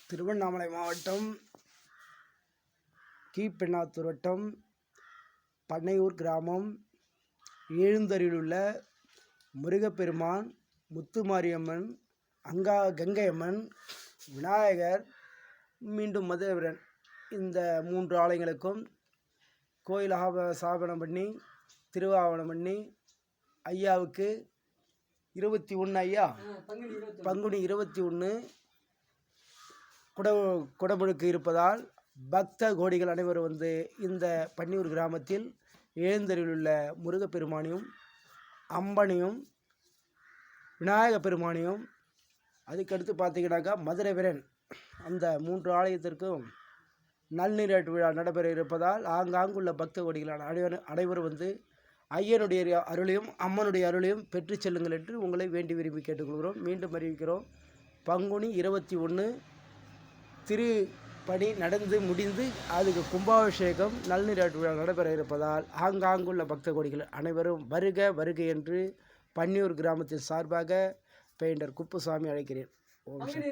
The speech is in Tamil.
திருவண்ணாமலை மாவட்டம் கீழ்பெண்ணாத்தூர் வட்டம் பண்ணையூர் கிராமம் எழுந்தருளிலுள்ள முருகப்பெருமான், முத்துமாரியம்மன், கங்கையம்மன், விநாயகர், மீண்டும் மதுரவீரன் இந்த 3 ஆலயங்களுக்கும் கோயில் ஸ்தாபனம் பண்ணி திருவாவணம் பண்ணி ஐயாவுக்கு 21 ஐயா பங்குனி 21 குடமுழுக்கு இருப்பதால் பக்த கோடிகள் அனைவரும் வந்து இந்த பன்னியூர் கிராமத்தில் எழுந்தருளிலுள்ள முருகப்பெருமானையும், அம்பனையும், விநாயக பெருமானையும், அதுக்கடுத்து பார்த்தீங்கன்னாக்கா மதுரவீரன் அந்த 3 ஆலயத்திற்கும் நல்நீராட்டு விழா நடைபெற இருப்பதால் ஆங்காங்குள்ள பக்த கோடிகளான அனைவரும் வந்து ஐயனுடைய அருளையும் அம்மனுடைய அருளையும் பெற்று செல்லுங்கள் என்று உங்களை வேண்டி விரும்பி கேட்டுக்கொள்கிறோம். மீண்டும் அறிவிக்கிறோம். பங்குனி 21 திருப்பணி நடந்து முடிந்து அதுக்கு கும்பாபிஷேகம் நல்நீராட்டு விழா நடைபெற இருப்பதால் ஆங்காங்குள்ள பக்த கோடிகள் அனைவரும் வருக வருக என்று பன்னியூர் கிராமத்தின் சார்பாக பெயிண்டர் குப்புசாமி அழைக்கிறேன். ஓம் சக்தி.